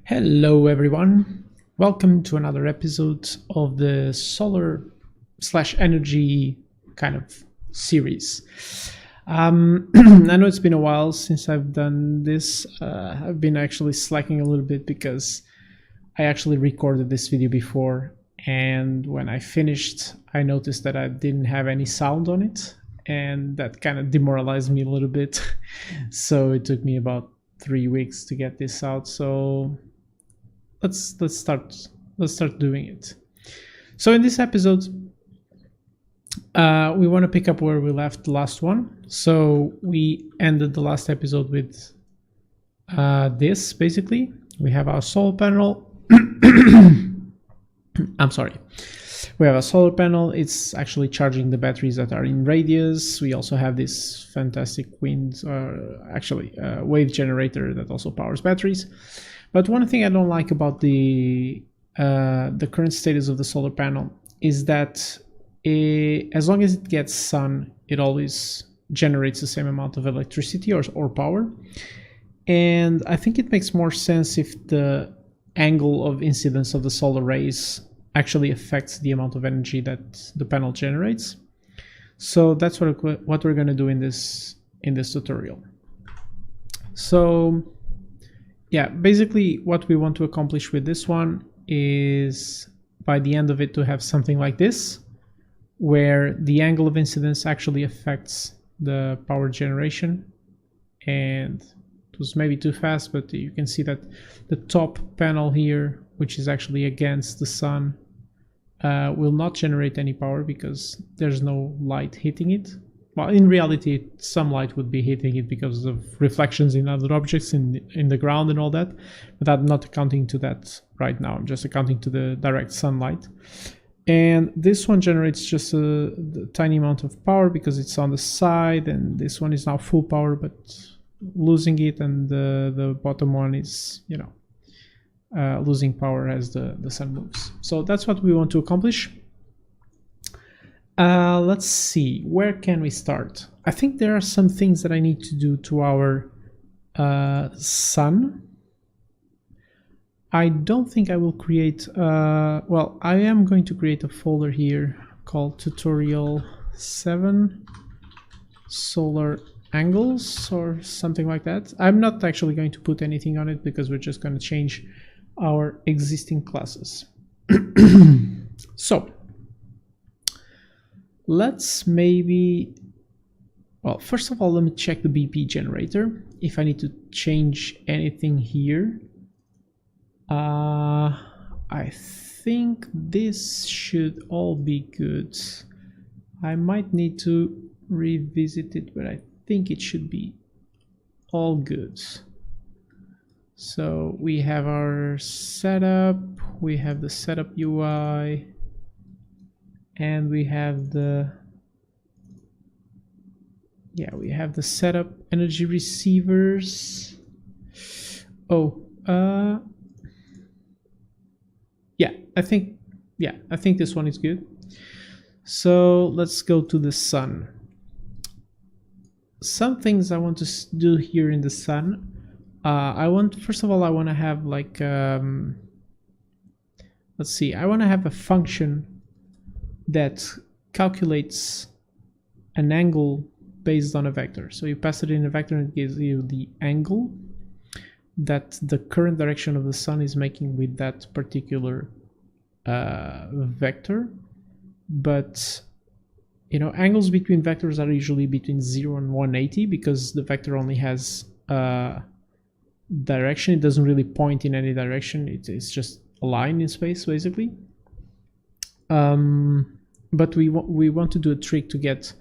Hello everyone, welcome to another episode of the solar/energy kind of series. I know it's been a while since I've done this. I've been actually slacking a little bit because I actually recorded this video before, and when I finished I noticed that I didn't have any sound on it, and that kind of demoralized me a little bit. So it took me about 3 weeks to get this out. So let's start doing it. So in this episode, we want to pick up where we left the last one. So we ended the last episode with this. Basically, we have our solar panel. I'm sorry. We have a solar panel. It's actually charging the batteries that are in radius. We also have this fantastic wind, wave generator that also powers batteries. But one thing I don't like about the current status of the solar panel is that as long as it gets sun, it always generates the same amount of electricity or power. And I think it makes more sense if the angle of incidence of the solar rays actually affects the amount of energy that the panel generates. So that's what we're going to do in this tutorial. So yeah, basically what we want to accomplish with this one is by the end of it to have something like this, where the angle of incidence actually affects the power generation. And it was maybe too fast, but you can see that the top panel here, which is actually against the sun, will not generate any power because there's no light hitting it. Well, in reality, some light would be hitting it because of reflections in other objects in the ground and all that, but I'm not accounting to that right now. I'm just accounting to the direct sunlight. And this one generates just a tiny amount of power because it's on the side, and this one is now full power but losing it, and the bottom one is, losing power as the sun moves. So that's what we want to accomplish. Let's see, where can we start? I think there are some things that I need to do to our sun. I don't think I will create, well, I am going to create a folder here called tutorial 7 solar angles or something like that. I'm not actually going to put anything on it because we're just going to change our existing classes. So let's maybe, well, first of all, let me check the BP generator if I need to change anything here. I think this should all be good. I might need to revisit it, but I think it should be all good. So we have our setup, we have the setup UI, and we have the setup energy receivers. I think this one is good. So let's go to the sun. Some things I want to do here in the sun. First of all, I want to have like let's see, I want to have a function that calculates an angle based on a vector. So you pass it in a vector and it gives you the angle that the current direction of the sun is making with that particular vector. But angles between vectors are usually between 0 and 180 because the vector only has direction. It doesn't really point in any direction. It's just a line in space, basically. But we want to do a trick to get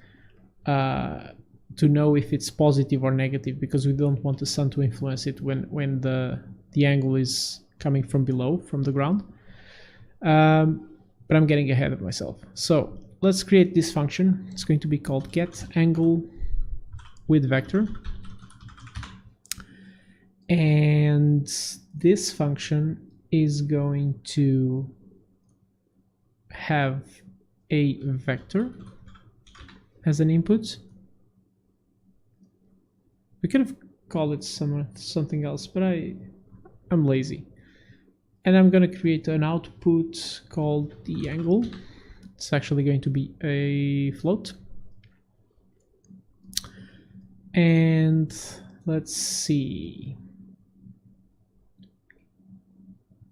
to know if it's positive or negative, because we don't want the sun to influence it when the angle is coming from below, from the ground. But I'm getting ahead of myself. So let's create this function. It's going to be called getAngleWithVector. And this function is going to have a vector as an input. We could have called it something else, but I'm lazy. And I'm going to create an output called the angle. It's actually going to be a float. And let's see.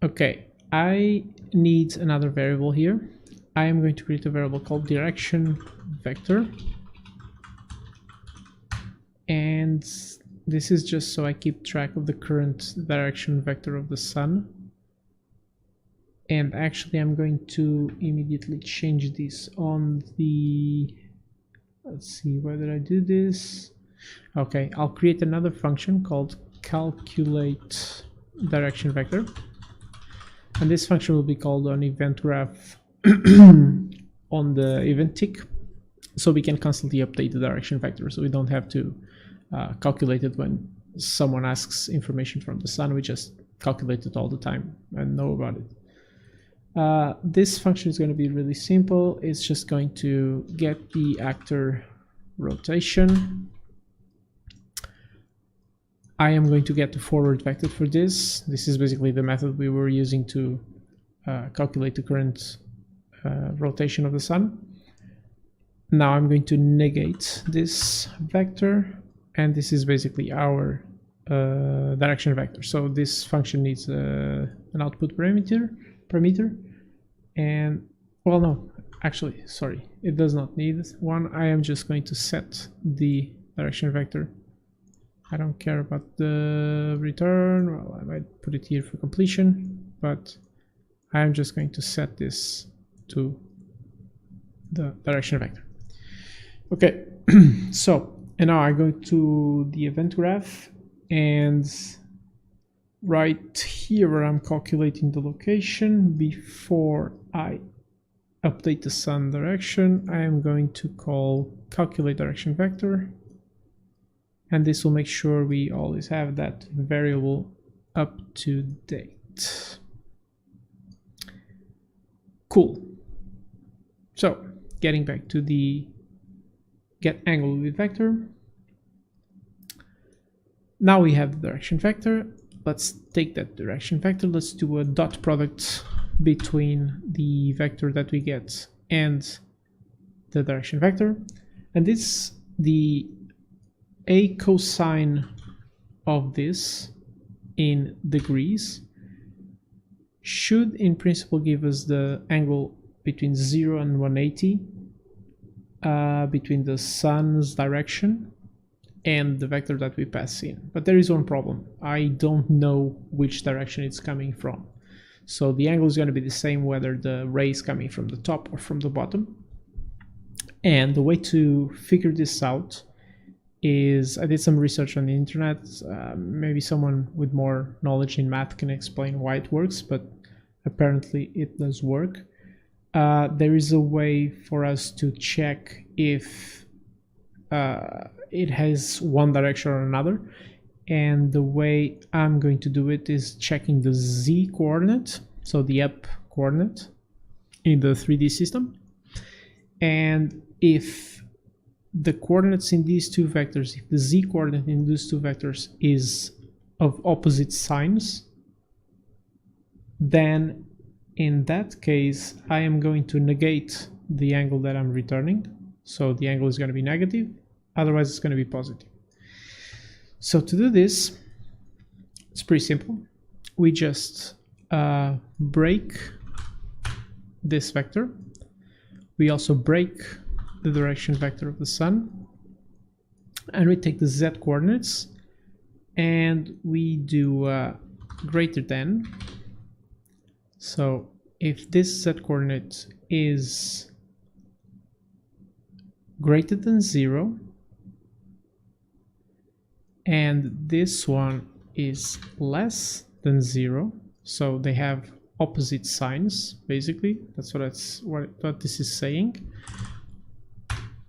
Okay, I need another variable here. I am going to create a variable called direction vector. And this is just so I keep track of the current direction vector of the sun. And actually I'm going to immediately change this on the, let's see, where did I do this? Okay, I'll create another function called calculate direction vector. And this function will be called on event graph on the event tick. So we can constantly update the direction vector. So we don't have to calculate it when someone asks information from the sun. We just calculate it all the time and know about it. This function is going to be really simple. It's just going to get the actor rotation. I am going to get the forward vector for this. This is basically the method we were using to calculate the current rotation of the sun. Now I'm going to negate this vector, and this is basically our direction vector. So this function needs an output parameter, and well, no, actually, sorry, it does not need one. I am just going to set the direction vector. I don't care about the return. Well, I might put it here for completion, but I'm just going to set this to the direction vector. Okay, so, and now I go to the event graph, and right here where I'm calculating the location, before I update the sun direction, I am going to call calculate direction vector. And this will make sure we always have that variable up to date. Cool. So getting back to the get angle with vector. Now we have the direction vector. Let's take that direction vector. Let's do a dot product between the vector that we get and the direction vector. And this, the a cosine of this in degrees should in principle give us the angle between 0 and 180 between the sun's direction and the vector that we pass in. But there is one problem. I don't know which direction it's coming from. So the angle is going to be the same whether the ray is coming from the top or from the bottom. And the way to figure this out is, I did some research on the internet. Maybe someone with more knowledge in math can explain why it works, but apparently it does work. There is a way for us to check if it has one direction or another. And the way I'm going to do it is checking the z coordinate, so the up coordinate in the 3D system. And if the coordinates in these two vectors, if the z coordinate in these two vectors is of opposite signs, then in that case I am going to negate the angle that I'm returning. So the angle is going to be negative, otherwise it's going to be positive. So to do this, it's pretty simple. We just break this vector. We also break the direction vector of the sun, and we take the z coordinates and we do greater than. So if this z coordinate is greater than 0 and this one is less than 0, so they have opposite signs, basically. That's what this is saying.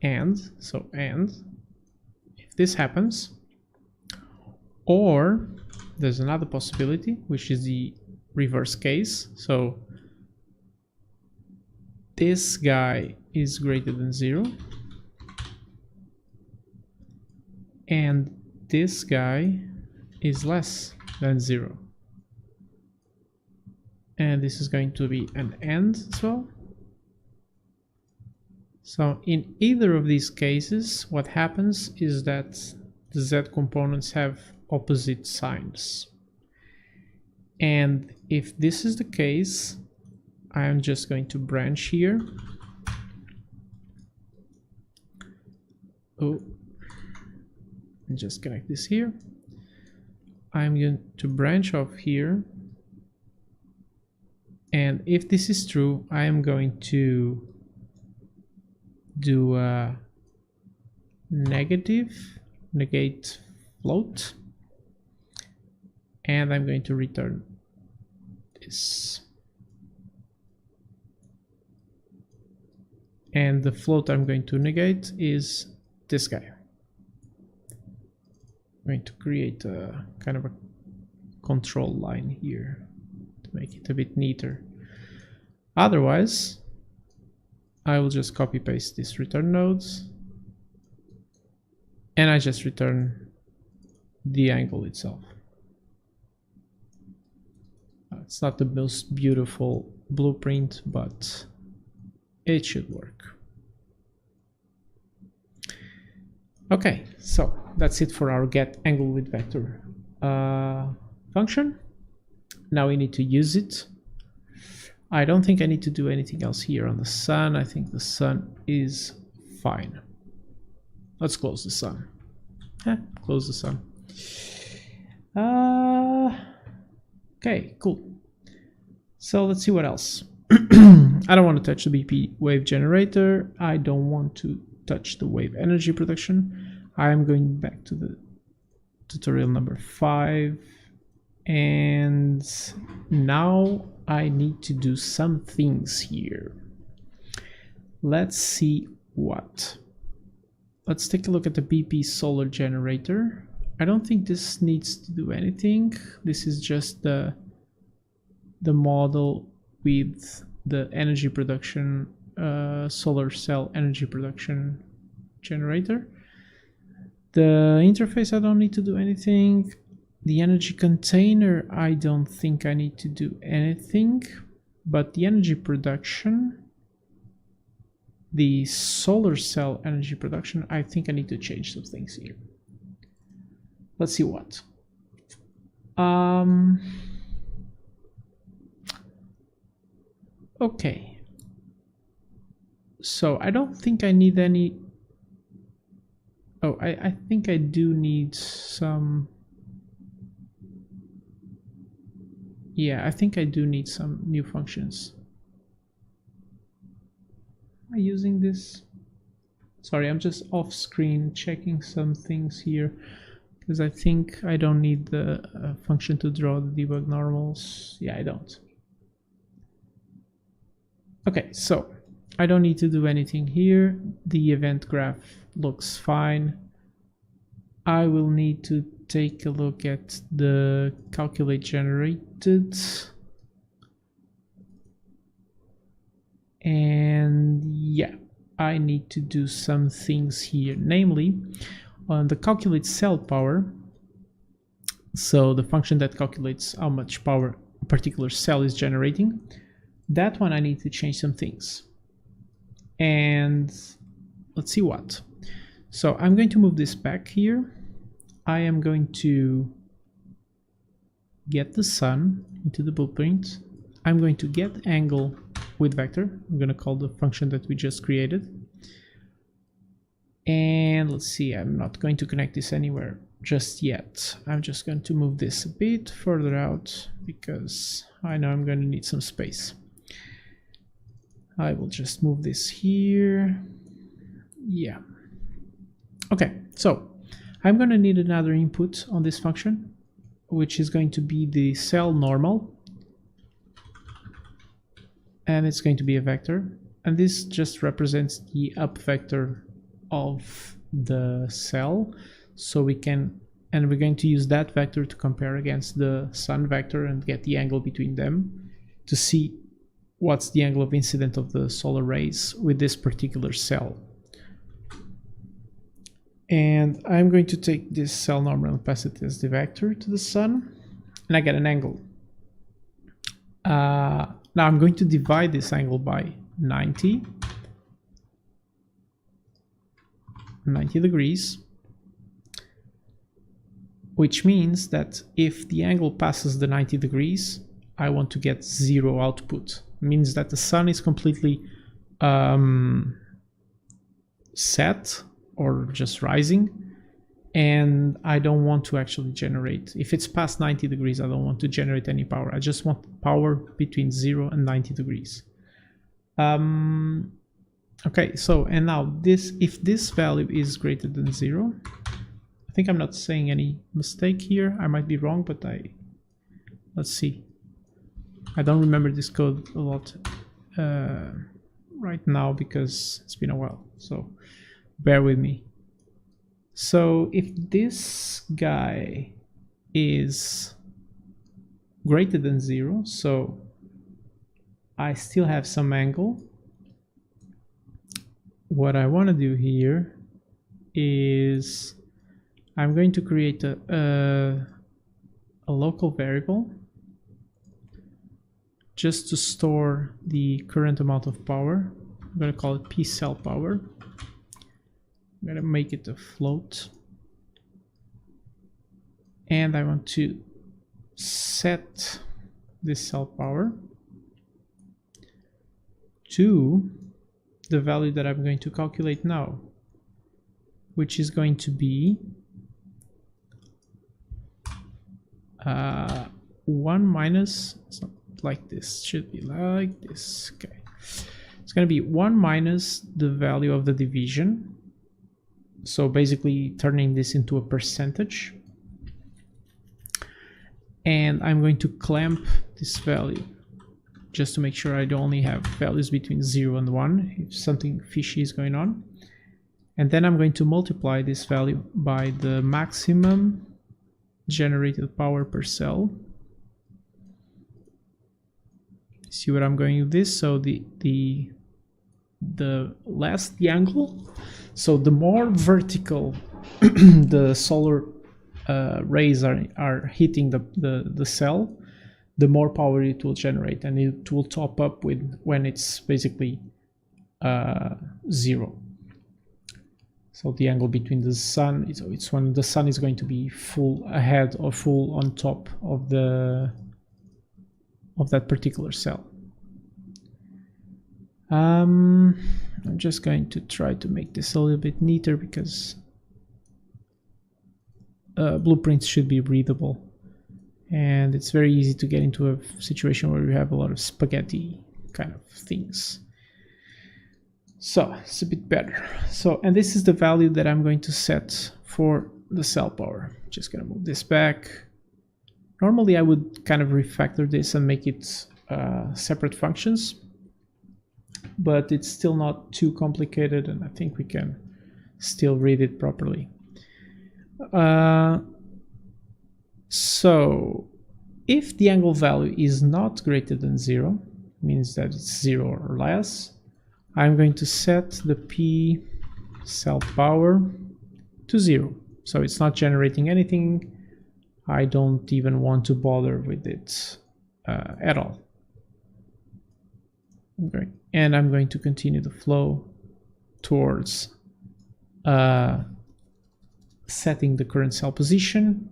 And so, and if this happens, or there's another possibility, which is the reverse case. So this guy is greater than 0 and this guy is less than 0. and this is going to be an and as well. So in either of these cases, what happens is that the Z components have opposite signs. And if this is the case, I am just going to branch here. Oh, and just connect this here. I'm going to branch off here. And if this is true, I am going to do a negate float, and I'm going to return this. And the float I'm going to negate is this guy. I'm going to create a kind of a control line here to make it a bit neater. Otherwise, I will just copy paste this return nodes, and I just return the angle itself. It's not the most beautiful blueprint, but it should work. Okay, so that's it for our get angle with vector function. Now we need to use it. I don't think I need to do anything else here on the sun. I think the sun is fine. Let's close the sun. Close the sun. Okay, cool. So let's see what else. I don't want to touch the BP wave generator. I don't want to touch the wave energy production. I am going back to the tutorial number 5. And now I need to do some things here. Let's see what. Let's take a look at the BP solar generator. I don't think this needs to do anything. This is just the model with the energy production, solar cell energy production generator. The interface, I don't need to do anything. The energy container, I don't think I need to do anything, but the energy production, the solar cell energy production, I think I need to change some things here. Let's see what. Okay. So I don't think I need any. Oh, I think I do need some. Yeah, I think I do need some new functions. Am I using this? Sorry, I'm just off screen checking some things here because I think I don't need the function to draw the debug normals. Yeah, I don't. Okay, so I don't need to do anything here. The event graph looks fine. I will need to take a look at the calculate generated, and yeah, I need to do some things here, namely on the calculate cell power. So the function that calculates how much power a particular cell is generating, that one I need to change some things. And let's see what. So I'm going to move this back here. I am going to get the sun into the blueprint. I'm going to get angle with vector. I'm going to call the function that we just created. And let's see, I'm not going to connect this anywhere just yet. I'm just going to move this a bit further out because I know I'm going to need some space. I will just move this here. Yeah. Okay, so I'm going to need another input on this function, which is going to be the cell normal. And it's going to be a vector. And this just represents the up vector of the cell. So we can, and we're going to use that vector to compare against the sun vector and get the angle between them to see what's the angle of incidence of the solar rays with this particular cell. And I'm going to take this cell normal and pass it as the vector to the sun, and I get an angle. Now I'm going to divide this angle by 90 degrees, which means that if the angle passes the 90 degrees, I want to get 0 output. It means that the sun is completely set or just rising, and I don't want to actually generate. If it's past 90 degrees, I don't want to generate any power. I just want power between 0 and 90 degrees. Okay, so, and now this, if this value is greater than 0, I think I'm not saying any mistake here. I might be wrong, but let's see. I don't remember this code a lot right now because it's been a while, so bear with me. So if this guy is greater than 0, so I still have some angle, what I want to do here is I'm going to create a local variable just to store the current amount of power. I'm going to call it P cell power. I'm going to make it a float. And I want to set this cell power to the value that I'm going to calculate now, which is going to be 1 minus, it's not like this, should be like this. Okay, it's going to be 1 minus the value of the division, so basically turning this into a percentage, and I'm going to clamp this value just to make sure I don't only have values between 0 and 1 if something fishy is going on. And then I'm going to multiply this value by the maximum generated power per cell. See what I'm going with this? So the less the angle, so the more vertical the solar rays are hitting the cell, the more power it will generate, and it will top up with when it's basically 0. So the angle between the sun, it's when the sun is going to be full ahead or full on top of that particular cell. I'm just going to try to make this a little bit neater because blueprints should be readable, and it's very easy to get into a situation where you have a lot of spaghetti kind of things. So it's a bit better. So, and this is the value that I'm going to set for the cell power. Just gonna move this back. Normally I would kind of refactor this and make it separate functions, but it's still not too complicated, and I think we can still read it properly. So if the angle value is not greater than 0, means that it's 0 or less, I'm going to set the P cell power to 0. So it's not generating anything. I don't even want to bother with it at all. Okay. And I'm going to continue the flow towards setting the current cell position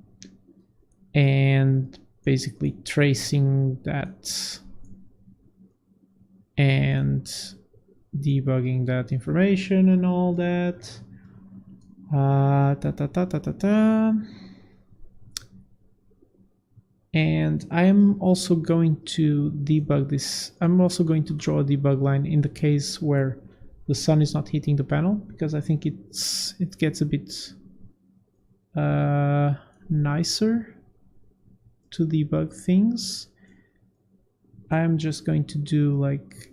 and basically tracing that and debugging that information and all that. And I am also going to debug this. I'm also going to draw a debug line in the case where the sun is not hitting the panel, because I think it gets a bit nicer to debug things. I'm just going to do like,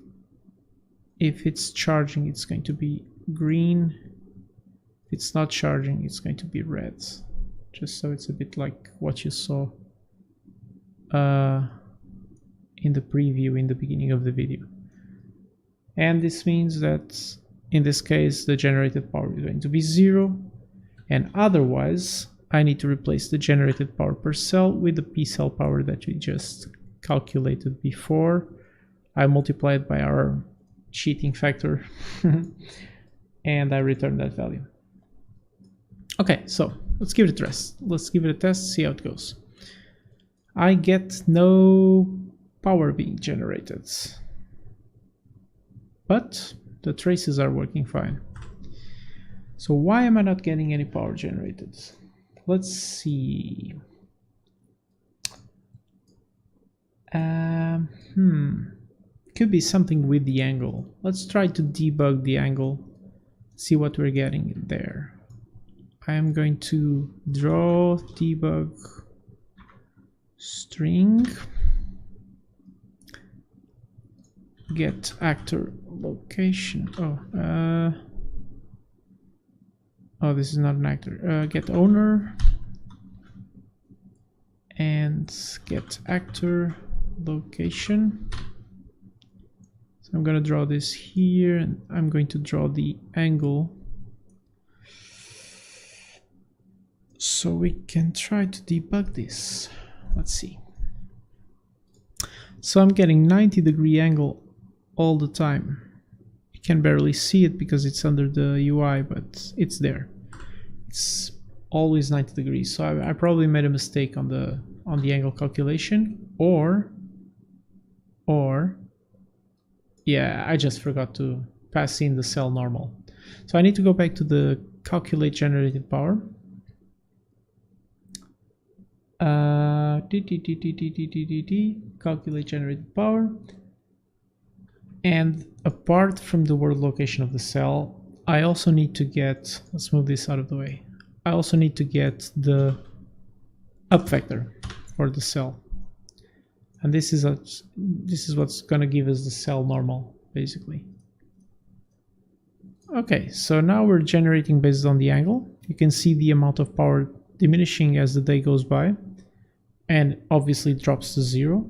if it's charging, it's going to be green. If it's not charging, it's going to be red. Just so it's a bit like what you saw in the preview in the beginning of the video. And this means that in this case the generated power is going to be 0, and otherwise I need to replace the generated power per cell with the P cell power that we just calculated before. I multiply it by our cheating factor and I return that value. Okay, so let's give it a test. Let's give it a test, see how it goes. I get no power being generated, but the traces are working fine. So why am I not getting any power generated? Let's see. Could be something with the angle. Let's try to debug the angle, see what we're getting in there. I am going to draw debug string get actor location. Oh, this is not an actor. Get owner and get actor location. So I'm going to draw this here, and I'm going to draw the angle so we can try to debug this. Let's see. So I'm getting 90-degree angle all the time. You can barely see it because it's under the UI, but it's there. It's always 90 degrees. So I probably made a mistake on the angle calculation, or yeah, I just forgot to pass in the cell normal. So I need to go back to the calculate generated power. Calculate generated power, and apart from the world location of the cell, I also need to get, let's move this out of the way, I also need to get the up vector for the cell, and this is what's gonna give us the cell normal, basically. Okay, so now we're generating based on the angle. You can see the amount of power diminishing as the day goes by, and obviously it drops to 0.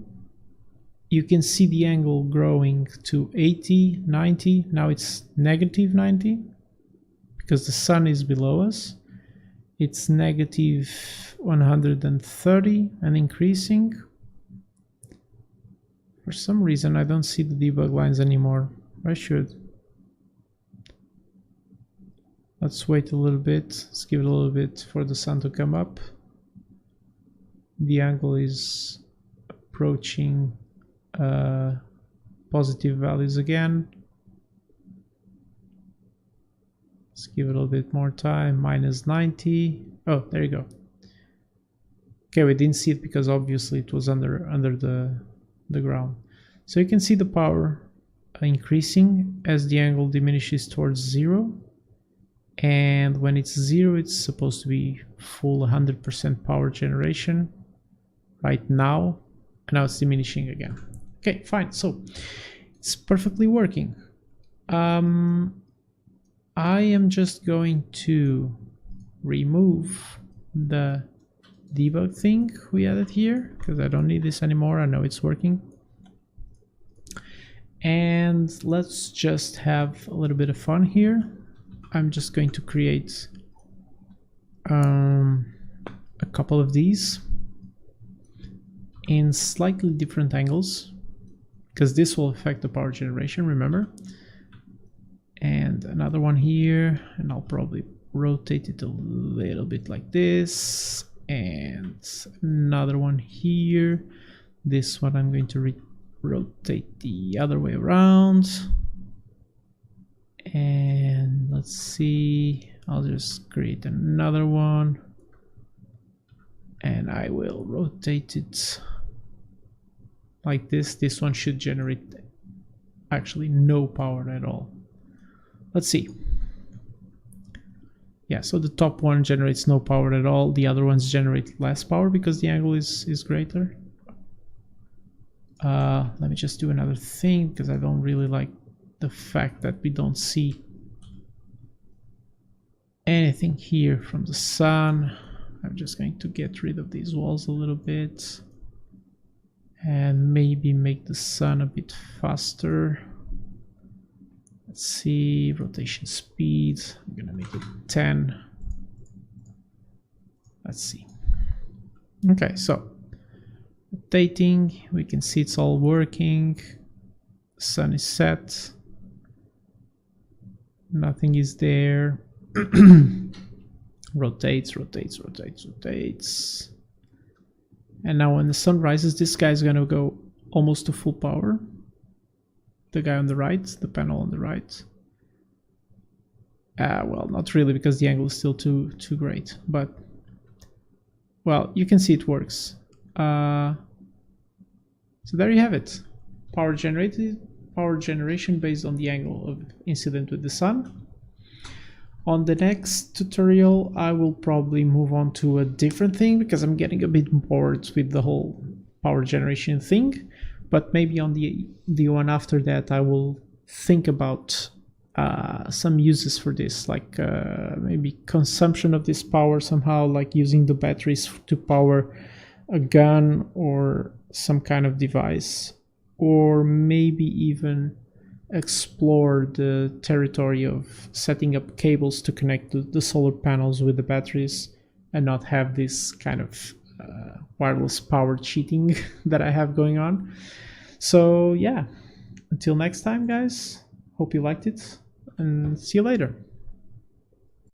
You can see the angle growing to 80, 90. Now it's negative 90 because the sun is below us. It's negative 130 and increasing. For some reason I don't see the debug lines anymore. I should. Let's wait a little bit. Let's give it a little bit for the sun to come up. The angle is approaching positive values again. Let's give it a little bit more time. Minus 90. Oh, there you go. Okay, we didn't see it because obviously it was under the ground. So you can see the power increasing as the angle diminishes towards 0. And when it's 0, it's supposed to be full 100% power generation right now. And now it's diminishing again. Okay, fine. So it's perfectly working. I am just going to remove the debug thing we added here because I don't need this anymore. I know it's working. And let's just have a little bit of fun here. I'm just going to create a couple of these in slightly different angles because this will affect the power generation, remember. And another one here, and I'll probably rotate it a little bit like this, and another one here. This one I'm going to rotate the other way around. And let's see, I'll just create another one and I will rotate it like this. This one should generate actually no power at all. Let's see. Yeah, so the top one generates no power at all. The other ones generate less power because the angle is greater. Let me just do another thing because I don't really like the fact that we don't see anything here from the sun. I'm just going to get rid of these walls a little bit and maybe make the sun a bit faster. Let's see, rotation speed, I'm gonna make it 10. Let's see. Okay, so Rotating, we can see it's all working. Sun is set. Nothing is there. Rotates. And now when the sun rises, this guy's gonna go almost to full power. The guy on the right, the panel on the right. Well, not really, because the angle is still too great, but well, you can see it works. So there you have it. Power generation based on the angle of incident with the sun. On the next tutorial, I will probably move on to a different thing because I'm getting a bit bored with the whole power generation thing. But maybe on the one after that, I will think about some uses for this, like maybe consumption of this power somehow, like using the batteries to power a gun or some kind of device, or maybe even explore the territory of setting up cables to connect the solar panels with the batteries and not have this kind of wireless power cheating that I have going on. So yeah, until next time, guys, hope you liked it and see you later.